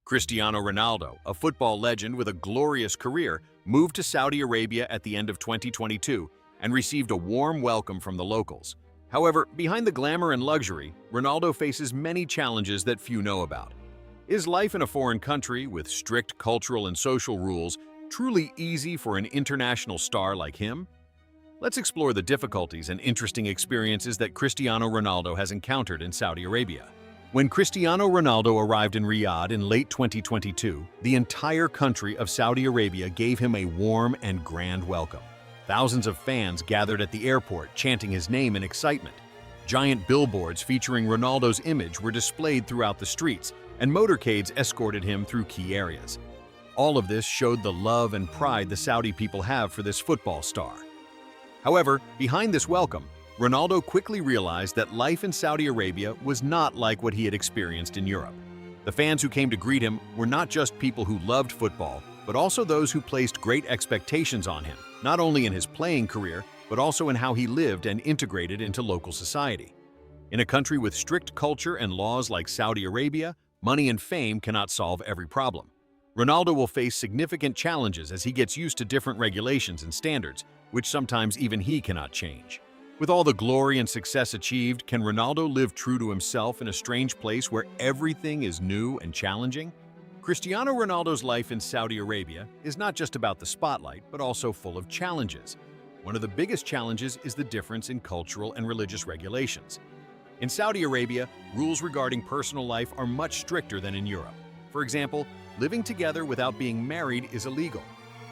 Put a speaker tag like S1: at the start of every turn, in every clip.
S1: Cristiano Ronaldo, a football legend with a glorious career, moved to Saudi Arabia at the end of 2022 and received a warm welcome from the locals. However, behind the glamour and luxury, Ronaldo faces many challenges that few know about. Is life in a foreign country with strict cultural and social rules truly easy for an international star like him? Let's explore the difficulties and interesting experiences that Cristiano Ronaldo has encountered in Saudi Arabia. When Cristiano Ronaldo arrived in Riyadh in late 2022, the entire country of Saudi Arabia gave him a warm and grand welcome. Thousands of fans gathered at the airport chanting his name in excitement. Giant billboards featuring Ronaldo's image were displayed throughout the streets, and motorcades escorted him through key areas. All of this showed the love and pride the Saudi people have for this football star. However, behind this welcome, Ronaldo quickly realized that life in Saudi Arabia was not like what he had experienced in Europe. The fans who came to greet him were not just people who loved football, but also those who placed great expectations on him, not only in his playing career, but also in how he lived and integrated into local society. In a country with strict culture and laws like Saudi Arabia, money and fame cannot solve every problem. Ronaldo will face significant challenges as he gets used to different regulations and standards, which sometimes even he cannot change. With all the glory and success achieved, can Ronaldo live true to himself in a strange place where everything is new and challenging? Cristiano Ronaldo's life in Saudi Arabia is not just about the spotlight, but also full of challenges. One of the biggest challenges is the difference in cultural and religious regulations. In Saudi Arabia, rules regarding personal life are much stricter than in Europe. For example, living together without being married is illegal.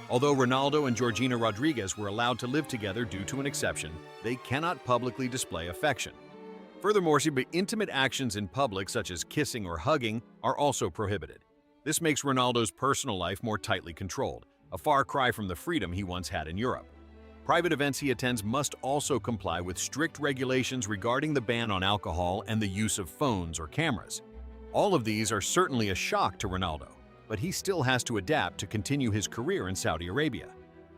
S1: Although Ronaldo and Georgina Rodriguez were allowed to live together due to an exception, they cannot publicly display affection. Furthermore, intimate actions in public, such as kissing or hugging, are also prohibited. This makes Ronaldo's personal life more tightly controlled, a far cry from the freedom he once had in Europe. Private events he attends must also comply with strict regulations regarding the ban on alcohol and the use of phones or cameras. All of these are certainly a shock to Ronaldo, but he still has to adapt to continue his career in Saudi Arabia.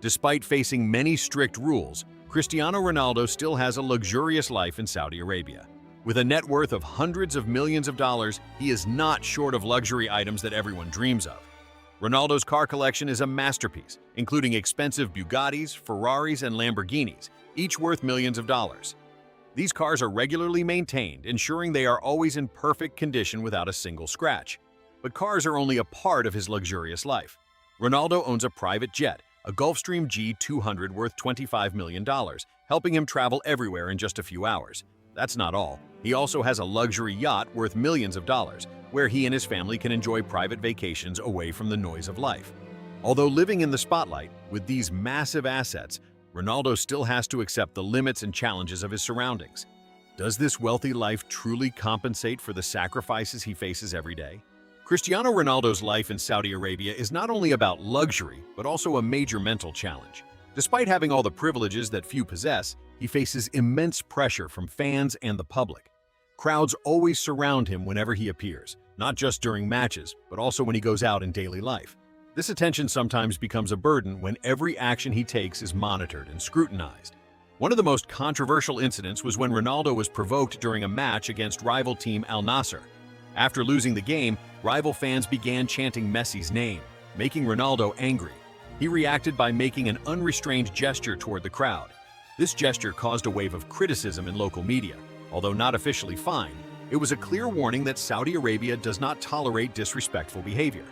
S1: Despite facing many strict rules, Cristiano Ronaldo still has a luxurious life in Saudi Arabia. With a net worth of hundreds of millions of dollars, he is not short of luxury items that everyone dreams of. Ronaldo's car collection is a masterpiece, including expensive Bugattis, Ferraris, and Lamborghinis, each worth millions of dollars. These cars are regularly maintained, ensuring they are always in perfect condition without a single scratch. But cars are only a part of his luxurious life. Ronaldo owns a private jet, a Gulfstream G200 worth $25 million, helping him travel everywhere in just a few hours. That's not all. He also has a luxury yacht worth millions of dollars, where he and his family can enjoy private vacations away from the noise of life. Although living in the spotlight, with these massive assets, Ronaldo still has to accept the limits and challenges of his surroundings. Does this wealthy life truly compensate for the sacrifices he faces every day? Cristiano Ronaldo's life in Saudi Arabia is not only about luxury, but also a major mental challenge. Despite having all the privileges that few possess, he faces immense pressure from fans and the public. Crowds always surround him whenever he appears, not just during matches, but also when he goes out in daily life. This attention sometimes becomes a burden when every action he takes is monitored and scrutinized. One of the most controversial incidents was when Ronaldo was provoked during a match against rival team Al Nassr. After losing the game, rival fans began chanting Messi's name, making Ronaldo angry. He reacted by making an unrestrained gesture toward the crowd. This gesture caused a wave of criticism in local media. Although not officially fined, it was a clear warning that Saudi Arabia does not tolerate disrespectful behavior.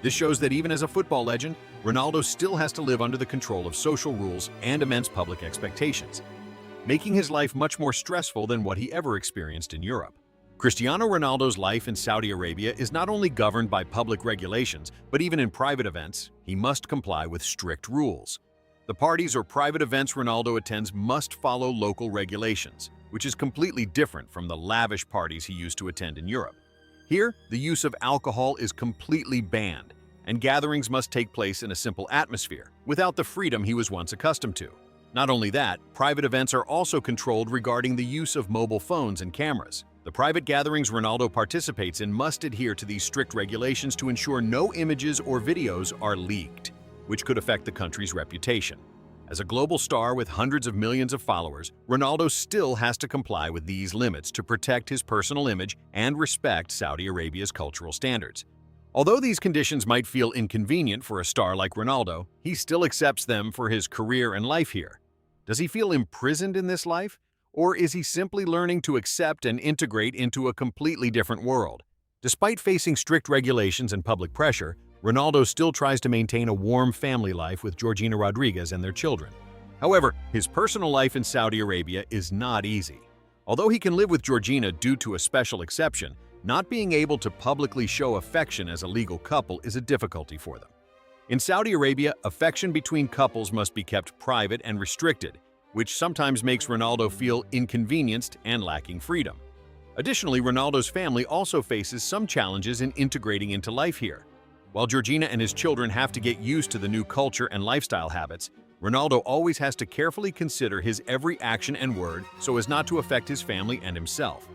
S1: This shows that even as a football legend, Ronaldo still has to live under the control of social rules and immense public expectations, making his life much more stressful than what he ever experienced in Europe. Cristiano Ronaldo's life in Saudi Arabia is not only governed by public regulations, but even in private events, he must comply with strict rules. The parties or private events Ronaldo attends must follow local regulations, which is completely different from the lavish parties he used to attend in Europe. Here, the use of alcohol is completely banned, and gatherings must take place in a simple atmosphere, without the freedom he was once accustomed to. Not only that, private events are also controlled regarding the use of mobile phones and cameras. The private gatherings Ronaldo participates in must adhere to these strict regulations to ensure no images or videos are leaked, which could affect the country's reputation. As a global star with hundreds of millions of followers, Ronaldo still has to comply with these limits to protect his personal image and respect Saudi Arabia's cultural standards. Although these conditions might feel inconvenient for a star like Ronaldo, he still accepts them for his career and life here. Does he feel imprisoned in this life? Or is he simply learning to accept and integrate into a completely different world? Despite facing strict regulations and public pressure, Ronaldo still tries to maintain a warm family life with Georgina Rodriguez and their children. However, his personal life in Saudi Arabia is not easy. Although he can live with Georgina due to a special exception, not being able to publicly show affection as a legal couple is a difficulty for them. In Saudi Arabia, affection between couples must be kept private and restricted, which sometimes makes Ronaldo feel inconvenienced and lacking freedom. Additionally, Ronaldo's family also faces some challenges in integrating into life here. While Georgina and his children have to get used to the new culture and lifestyle habits, Ronaldo always has to carefully consider his every action and word so as not to affect his family and himself.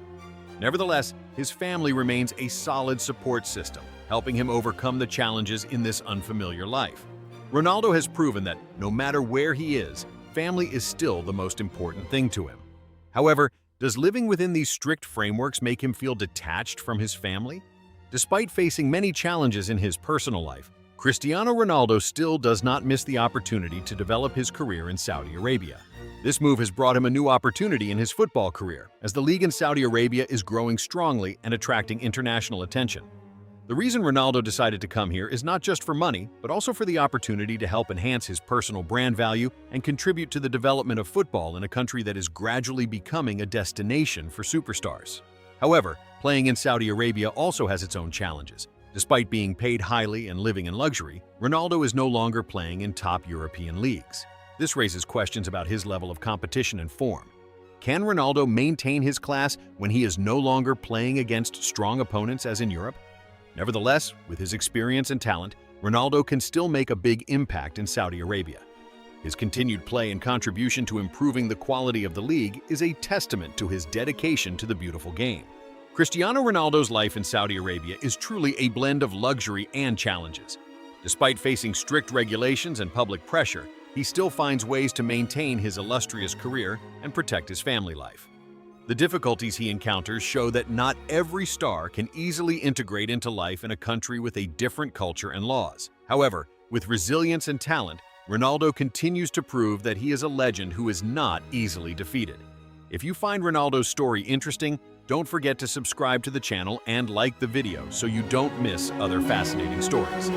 S1: Nevertheless, his family remains a solid support system, helping him overcome the challenges in this unfamiliar life. Ronaldo has proven that no matter where he is, family is still the most important thing to him. However, does living within these strict frameworks make him feel detached from his family? Despite facing many challenges in his personal life, Cristiano Ronaldo still does not miss the opportunity to develop his career in Saudi Arabia. This move has brought him a new opportunity in his football career, as the league in Saudi Arabia is growing strongly and attracting international attention. The reason Ronaldo decided to come here is not just for money, but also for the opportunity to help enhance his personal brand value and contribute to the development of football in a country that is gradually becoming a destination for superstars. However, playing in Saudi Arabia also has its own challenges. Despite being paid highly and living in luxury, Ronaldo is no longer playing in top European leagues. This raises questions about his level of competition and form. Can Ronaldo maintain his class when he is no longer playing against strong opponents as in Europe? Nevertheless, with his experience and talent, Ronaldo can still make a big impact in Saudi Arabia. His continued play and contribution to improving the quality of the league is a testament to his dedication to the beautiful game. Cristiano Ronaldo's life in Saudi Arabia is truly a blend of luxury and challenges. Despite facing strict regulations and public pressure, he still finds ways to maintain his illustrious career and protect his family life. The difficulties he encounters show that not every star can easily integrate into life in a country with a different culture and laws. However, with resilience and talent, Ronaldo continues to prove that he is a legend who is not easily defeated. If you find Ronaldo's story interesting, don't forget to subscribe to the channel and like the video so you don't miss other fascinating stories.